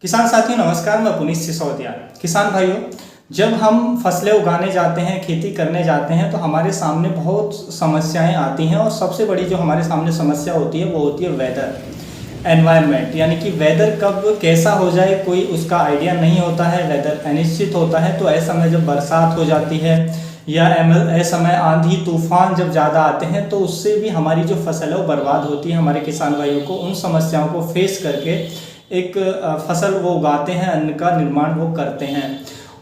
किसान साथियों नमस्कार, मैं पुनीत सिसोदिया। किसान भाइयों, जब हम फसलें उगाने जाते हैं, खेती करने जाते हैं तो हमारे सामने बहुत समस्याएं आती हैं और सबसे बड़ी जो हमारे सामने समस्या होती है वो होती है वेदर, एनवायरनमेंट। यानी कि वेदर कब कैसा हो जाए कोई उसका आइडिया नहीं होता है। वेदर अनिश्चित होता है, तो ऐसे समय जब बरसात हो जाती है या ऐसे समय आंधी तूफान जब ज़्यादा आते हैं तो उससे भी हमारी जो फसल है वो बर्बाद होती है। हमारे किसान भाइयों को उन समस्याओं को फेस करके एक फसल वो उगाते हैं, अन्न का निर्माण वो करते हैं।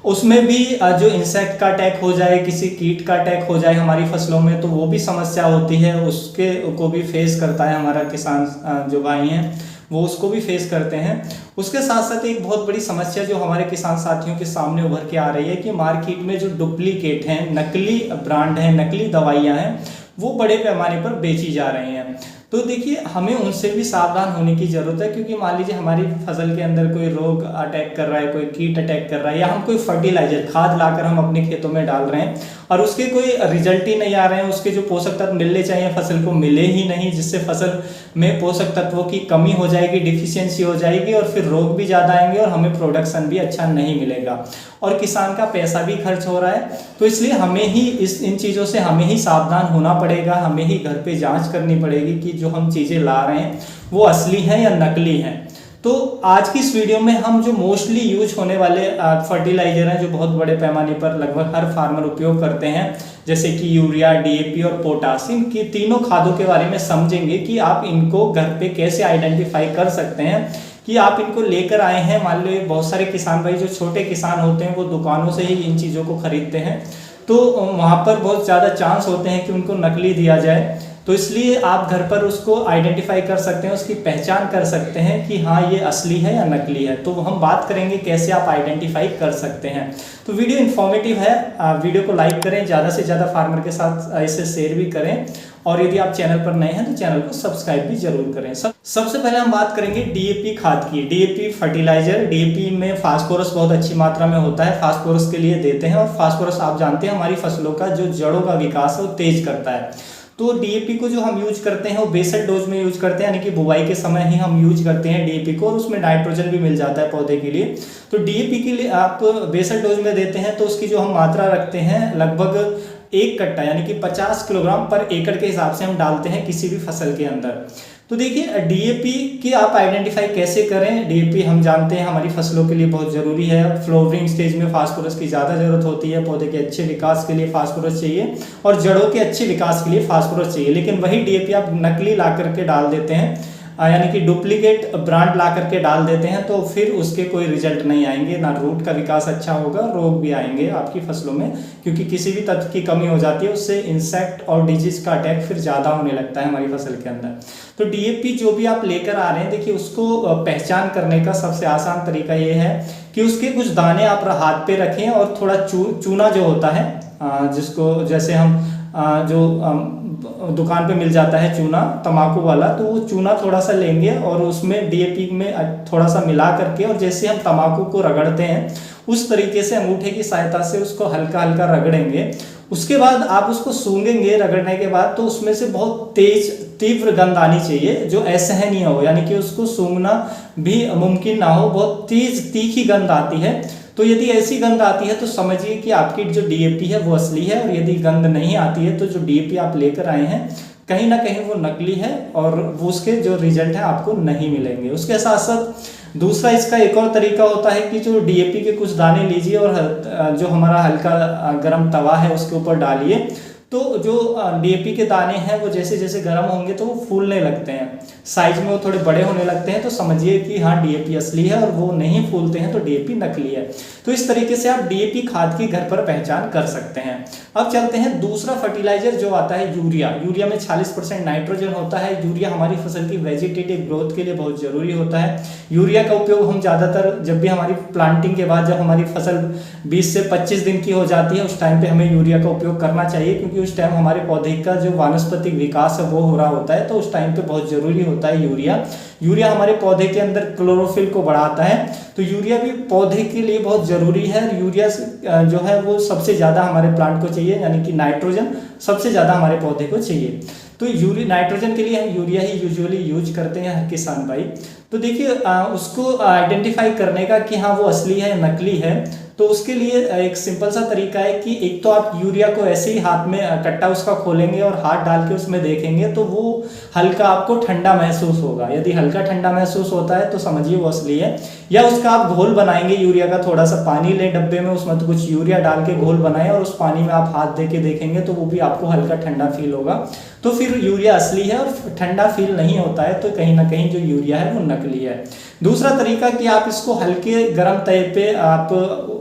उसमें भी जो इंसेक्ट का अटैक हो जाए, किसी कीट का अटैक हो जाए हमारी फसलों में, तो वो भी समस्या होती है। उसके को भी फेस करता है हमारा किसान जो भाई हैं, वो उसको भी फेस करते हैं। उसके साथ साथ एक बहुत बड़ी समस्या जो हमारे किसान साथियों के सामने उभर के आ रही है कि मार्केट में जो डुप्लीकेट हैं, नकली ब्रांड हैं, नकली दवाइयाँ हैं, वो बड़े पैमाने पर बेची जा रही हैं। तो देखिए, हमें उनसे भी सावधान होने की ज़रूरत है, क्योंकि मान लीजिए हमारी फसल के अंदर कोई रोग अटैक कर रहा है, कोई कीट अटैक कर रहा है, या हम कोई फर्टिलाइजर खाद लाकर हम अपने खेतों में डाल रहे हैं और उसके कोई रिजल्ट ही नहीं आ रहे हैं, उसके जो पोषक तत्व मिलने चाहिए फसल को मिले ही नहीं, जिससे फसल में पोषक तत्वों की कमी हो जाएगी, डिफिशियंसी हो जाएगी और फिर रोग भी ज़्यादा आएंगे और हमें प्रोडक्शन भी अच्छा नहीं मिलेगा और किसान का पैसा भी खर्च हो रहा है। तो इसलिए हमें ही इन चीज़ों से हमें ही सावधान होना पड़ेगा। हमें ही घर पे जांच करनी पड़ेगी कि जो हम चीज़ें ला रहे हैं वो असली हैं या नकली हैं। तो आज की इस वीडियो में हम जो मोस्टली यूज होने वाले फर्टिलाइजर हैं, जो बहुत बड़े पैमाने पर लगभग हर फार्मर उपयोग करते हैं, जैसे कि यूरिया, डीएपी और पोटाश, इनकी तीनों खादों के बारे में समझेंगे कि आप इनको घर पे कैसे आइडेंटिफाई कर सकते हैं कि आप इनको लेकर आए हैं। मान लो बहुत सारे किसान भाई जो छोटे किसान होते हैं वो दुकानों से ही इन चीज़ों को खरीदते हैं, तो वहाँ पर बहुत ज़्यादा चांस होते हैं कि उनको नकली दिया जाए। तो इसलिए आप घर पर उसको आइडेंटिफाई कर सकते हैं, उसकी पहचान कर सकते हैं कि हाँ ये असली है या नकली है। तो हम बात करेंगे कैसे आप आइडेंटिफाई कर सकते हैं। तो वीडियो इन्फॉर्मेटिव है, वीडियो को लाइक करें, ज़्यादा से ज़्यादा फार्मर के साथ इसे शेयर भी करें और यदि आप चैनल पर नए हैं तो चैनल को सब्सक्राइब भी जरूर करें। सबसे पहले हम बात करेंगे डीएपी खाद की। डीएपी फर्टिलाइजर, डीएपी में फास्फोरस बहुत अच्छी मात्रा में होता है, फास्फोरस के लिए देते हैं और फास्फोरस आप जानते हैं हमारी फसलों का जो जड़ों का विकास है वो तेज करता है। तो डीएपी को जो हम यूज करते हैं वो बेसल डोज में यूज करते हैं, यानी कि बुवाई के समय ही हम यूज करते हैं डीएपी को, और उसमें नाइट्रोजन भी मिल जाता है पौधे के लिए। तो डीएपी के लिए आप बेसल डोज में देते हैं तो उसकी जो हम मात्रा रखते हैं लगभग 1 कट्टा यानी कि 50 किलोग्राम पर एकड़ के हिसाब से हम डालते हैं किसी भी फसल के अंदर। तो देखिए, डीएपी की आप आइडेंटिफाई कैसे करें। डीएपी हम जानते हैं हमारी फसलों के लिए बहुत ज़रूरी है। फ्लावरिंग स्टेज में फास्फोरस की ज़्यादा ज़रूरत होती है, पौधे के अच्छे विकास के लिए फास्फोरस चाहिए और जड़ों के अच्छे विकास के लिए फास्फोरस चाहिए। लेकिन वही डीएपी आप नकली ला करके डाल देते हैं, यानी कि डुप्लीकेट ब्रांड ला करके डाल देते हैं, तो फिर उसके कोई रिजल्ट नहीं आएंगे, ना रूट का विकास अच्छा होगा, रोग भी आएंगे आपकी फसलों में, क्योंकि किसी भी तत्व की कमी हो जाती है उससे इंसेक्ट और डिजीज का अटैक फिर ज़्यादा होने लगता है हमारी फसल के अंदर। तो डीएपी जो भी आप लेकर आ रहे हैं, देखिए उसको पहचान करने का सबसे आसान तरीका ये है कि उसके कुछ दाने आप हाथ पे रखें और थोड़ा चूना जो होता है, जिसको जैसे हम जो दुकान पे मिल जाता है चूना तंबाकू वाला, तो वो चूना थोड़ा सा लेंगे और उसमें डीएपी में थोड़ा सा मिला करके, और जैसे हम तंबाकू को रगड़ते हैं उस तरीके से अंगूठे की सहायता से उसको हल्का हल्का रगड़ेंगे। उसके बाद आप उसको सूंघेंगे रगड़ने के बाद, तो उसमें से बहुत तेज तीव्र गंध आनी चाहिए जो असहनीय हो, यानी कि उसको सूंघना भी मुमकिन ना हो, बहुत तेज तीखी गंध आती है। तो यदि ऐसी गंध आती है तो समझिए कि आपकी जो डीएपी है वो असली है, और यदि गंध नहीं आती है तो जो डीएपी आप लेकर आए हैं कहीं ना कहीं वो नकली है और वो उसके जो रिजल्ट है आपको नहीं मिलेंगे। उसके साथ साथ दूसरा इसका एक और तरीका होता है कि जो डीएपी के कुछ दाने लीजिए और जो हमारा हल्का गर्म तवा है उसके ऊपर डालिए, तो जो डीएपी के दाने हैं वो जैसे जैसे गर्म होंगे तो वो फूलने लगते हैं, साइज में वो थोड़े बड़े होने लगते हैं, तो समझिए कि हाँ डीएपी असली है, और वो नहीं फूलते हैं तो डीएपी नकली है। तो इस तरीके से आप डीएपी खाद की घर पर पहचान कर सकते हैं। अब चलते हैं दूसरा फर्टिलाइजर जो आता है यूरिया। यूरिया में 40% नाइट्रोजन होता है। यूरिया हमारी फसल की वेजिटेटिव ग्रोथ के लिए बहुत जरूरी होता है। यूरिया का उपयोग हम ज़्यादातर जब भी हमारी प्लांटिंग के बाद जब हमारी फसल 20 से 25 दिन की हो जाती है उस टाइम पे हमें यूरिया का उपयोग करना चाहिए, क्योंकि उस टाइम हमारे पौधे का जो वानस्पतिक विकास है वो हो रहा होता है, तो उस टाइम पे बहुत जरूरी होता है यूरिया। यूरिया हमारे पौधे के अंदर क्लोरोफिल को बढ़ाता है, तो यूरिया भी पौधे के लिए बहुत जरूरी है। यूरिया जो है वो सबसे ज़्यादा हमारे प्लांट को चाहिए, यानी कि नाइट्रोजन सबसे ज़्यादा हमारे पौधे को चाहिए। तो नाइट्रोजन के लिए हम यूरिया ही यूजुअली यूज करते हैं हर किसान भाई। तो देखिए उसको आइडेंटिफाई करने का कि हाँ वो असली है नकली है, तो उसके लिए एक सिंपल सा तरीका है कि एक तो आप यूरिया को ऐसे ही हाथ में कट्टा उसका खोलेंगे और हाथ डाल के उसमें देखेंगे तो वो हल्का आपको ठंडा महसूस होगा। यदि हल्का ठंडा महसूस होता है तो समझिए वो असली है। या उसका आप घोल बनाएंगे यूरिया का, थोड़ा सा पानी लें डब्बे में, उसमें तो कुछ यूरिया डाल के घोल बनाएं और उस पानी में आप हाथ दे के देखेंगे तो वो भी आपको हल्का ठंडा फील होगा, तो फिर यूरिया असली है। और ठंडा फील नहीं होता है तो कहीं ना कहीं जो यूरिया है वो नकली है। दूसरा तरीका कि आप इसको हल्के गर्म तवे पे आप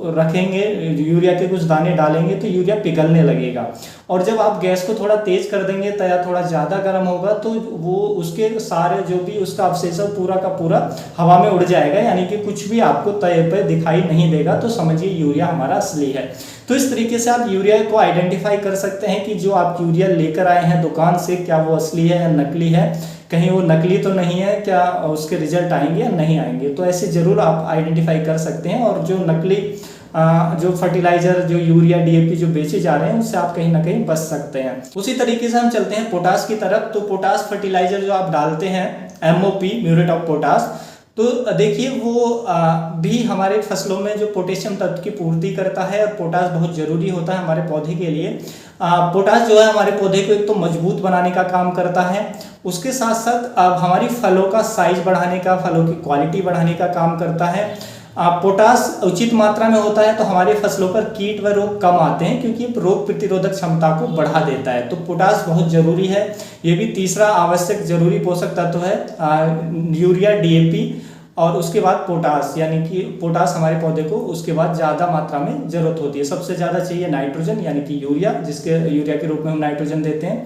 रखेंगे, यूरिया के कुछ दाने डालेंगे तो यूरिया पिघलने लगेगा, और जब आप गैस को थोड़ा तेज कर देंगे, तवा थोड़ा ज़्यादा गर्म होगा तो वो उसके सारे जो भी उसका अवशेष पूरा का पूरा हवा में उड़ जाएगा, यानी कि कुछ भी आपको तवे पे दिखाई नहीं देगा, तो समझिए यूरिया हमारा असली है। तो इस तरीके से आप यूरिया को आइडेंटिफाई कर सकते हैं कि जो आप यूरिया लेकर आए हैं दुकान से, क्या वो असली है या नकली है, कहीं वो नकली तो नहीं है, क्या उसके रिजल्ट आएंगे या नहीं आएंगे। तो ऐसे जरूर आप आइडेंटिफाई कर सकते हैं। और जो नकली जो फर्टिलाइजर, जो यूरिया, डीएपी जो बेचे जा रहे हैं उससे आप कहीं ना कहीं बच सकते हैं। उसी तरीके से हम चलते हैं पोटास की तरफ। तो पोटास फर्टिलाइजर जो आप डालते हैं, एमओपी, म्यूरेट ऑफ पोटास, तो देखिए वो भी हमारे फसलों में जो पोटेशियम तत्व की पूर्ति करता है, और पोटास बहुत जरूरी होता है हमारे पौधे के लिए। पोटास जो है हमारे पौधे को एक तो मजबूत बनाने का काम करता है, उसके साथ साथ हमारी फलों का साइज बढ़ाने का, फलों की क्वालिटी बढ़ाने का काम करता है। पोटास उचित मात्रा में होता है तो हमारे फसलों पर कीट व रोग कम आते हैं, क्योंकि रोग प्रतिरोधक क्षमता को बढ़ा देता है। तो पोटास बहुत जरूरी है। ये भी तीसरा आवश्यक जरूरी पोषक तत्व है, यूरिया, डीएपी और उसके बाद पोटास, यानी कि पोटास हमारे पौधे को उसके बाद ज़्यादा मात्रा में जरूरत होती है। सबसे ज़्यादा चाहिए नाइट्रोजन, यानी कि यूरिया, जिसके यूरिया के रूप में हम नाइट्रोजन देते हैं,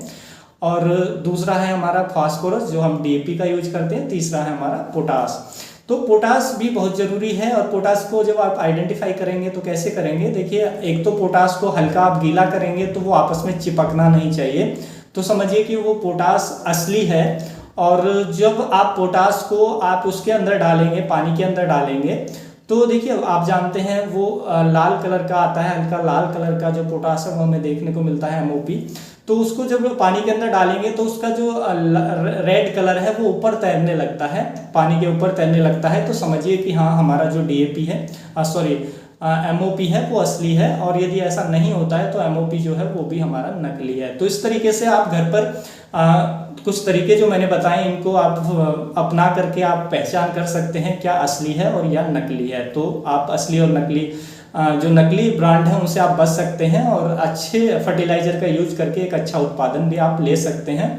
और दूसरा है हमारा फास्फोरस जो हम डीएपी का यूज करते हैं, तीसरा है हमारा पोटास। तो पोटास भी बहुत ज़रूरी है। और पोटास को जब आप आइडेंटिफाई करेंगे तो कैसे करेंगे, देखिए एक तो पोटास को हल्का आप गीला करेंगे तो वो आपस में चिपकना नहीं चाहिए, तो समझिए कि वो पोटास असली है। और जब आप पोटास को आप उसके अंदर डालेंगे, पानी के अंदर डालेंगे, तो देखिए आप जानते हैं वो लाल कलर का आता है, हल्का लाल कलर का जो पोटास है वो हमें देखने को मिलता है, एमओपी। तो उसको जब पानी के अंदर डालेंगे तो उसका जो रेड कलर है वो ऊपर तैरने लगता है, पानी के ऊपर तैरने लगता है, तो समझिए कि हाँ हमारा जो डीएपी है, एमओपी है वो असली है। और यदि ऐसा नहीं होता है तो एमओपी जो है वो भी हमारा नकली है। तो इस तरीके से आप घर पर कुछ तरीके जो मैंने बताए इनको आप अपना करके आप पहचान कर सकते हैं क्या असली है और या नकली है। तो आप असली और नकली जो नकली ब्रांड है उनसे आप बच सकते हैं, और अच्छे फर्टिलाइजर का यूज करके एक अच्छा उत्पादन भी आप ले सकते हैं।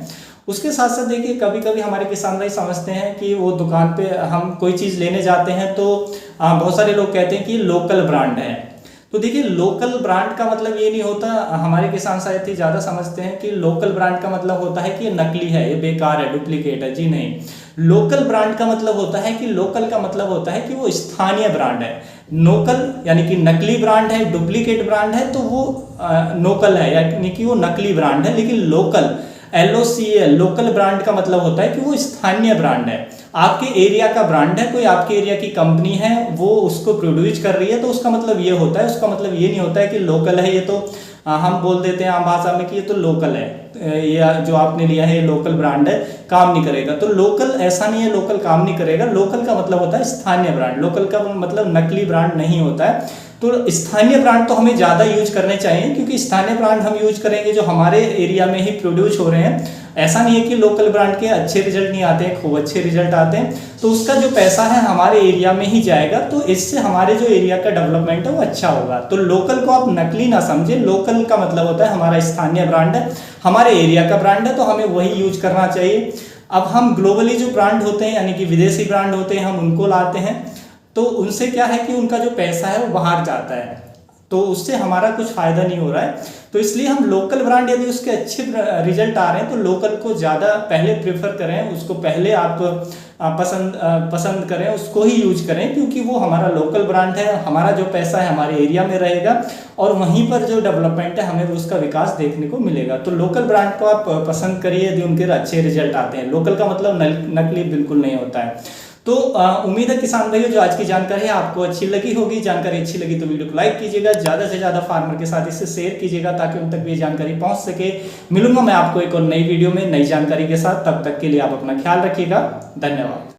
उसके साथ साथ देखिए कभी कभी हमारे किसान भाई समझते हैं कि वो दुकान पे हम कोई चीज़ लेने जाते हैं तो बहुत सारे लोग कहते हैं कि लोकल ब्रांड है। तो देखिए लोकल ब्रांड का मतलब ये नहीं होता, हमारे किसान साथी ज़्यादा समझते हैं कि लोकल ब्रांड का मतलब होता है कि ये नकली है, ये बेकार है, डुप्लीकेट है। जी नहीं, लोकल ब्रांड का मतलब होता है कि लोकल का मतलब होता है कि वो स्थानीय ब्रांड है। लोकल यानी कि नकली ब्रांड है, डुप्लीकेट ब्रांड है तो वो लोकल है, यानी कि वो नकली ब्रांड है। लेकिन लोकल, LOCL, लोकल ब्रांड का मतलब होता है कि वो स्थानीय ब्रांड है, आपके एरिया का ब्रांड है, कोई आपके एरिया की कंपनी है वो उसको प्रोड्यूस कर रही है, तो उसका मतलब ये होता है। उसका मतलब ये नहीं होता है कि लोकल है, ये तो हम बोल देते हैं आम भाषा में कि ये तो लोकल है, या जो आपने लिया है ये लोकल ब्रांड है, काम नहीं करेगा। तो लोकल ऐसा नहीं है, लोकल काम नहीं करेगा। लोकल का मतलब होता है स्थानीय ब्रांड, लोकल का मतलब नकली ब्रांड नहीं होता है। तो स्थानीय ब्रांड तो हमें ज़्यादा यूज करने चाहिए, क्योंकि स्थानीय ब्रांड हम यूज करेंगे जो हमारे एरिया में ही प्रोड्यूस हो रहे हैं। ऐसा नहीं है कि लोकल ब्रांड के अच्छे रिजल्ट नहीं आते हैं, खूब अच्छे रिजल्ट आते हैं, तो उसका जो पैसा है हमारे एरिया में ही जाएगा, तो इससे हमारे जो एरिया का डेवलपमेंट है वो अच्छा होगा। तो लोकल को आप नकली ना समझे, लोकल का मतलब होता है हमारा स्थानीय ब्रांड है, हमारे एरिया का ब्रांड है, तो हमें वही यूज करना चाहिए। अब हम ग्लोबली जो ब्रांड होते हैं यानी कि विदेशी ब्रांड होते हैं, हम उनको लाते हैं, तो उनसे क्या है कि उनका जो पैसा है वो बाहर जाता है, तो उससे हमारा कुछ फायदा नहीं हो रहा है। तो इसलिए हम लोकल ब्रांड यदि उसके अच्छे रिजल्ट आ रहे हैं तो लोकल को ज़्यादा पहले प्रेफर करें, उसको पहले आप पसंद करें, उसको ही यूज करें, क्योंकि वो हमारा लोकल ब्रांड है, हमारा जो पैसा है हमारे एरिया में रहेगा और वहीं पर जो डेवलपमेंट है हमें उसका विकास देखने को मिलेगा। तो लोकल ब्रांड को आप पसंद करिए यदि उनके अच्छे रिजल्ट आते हैं। लोकल का मतलब नकली बिल्कुल नहीं होता है। तो उम्मीद है किसान भाइयों जो आज की जानकारी है आपको अच्छी लगी होगी। जानकारी अच्छी लगी तो वीडियो को लाइक कीजिएगा, ज़्यादा से ज़्यादा फार्मर के साथ इसे शेयर कीजिएगा ताकि उन तक भी ये जानकारी पहुंच सके। मिलूंगा मैं आपको एक और नई वीडियो में नई जानकारी के साथ, तब तक के लिए आप अपना ख्याल रखिएगा। धन्यवाद।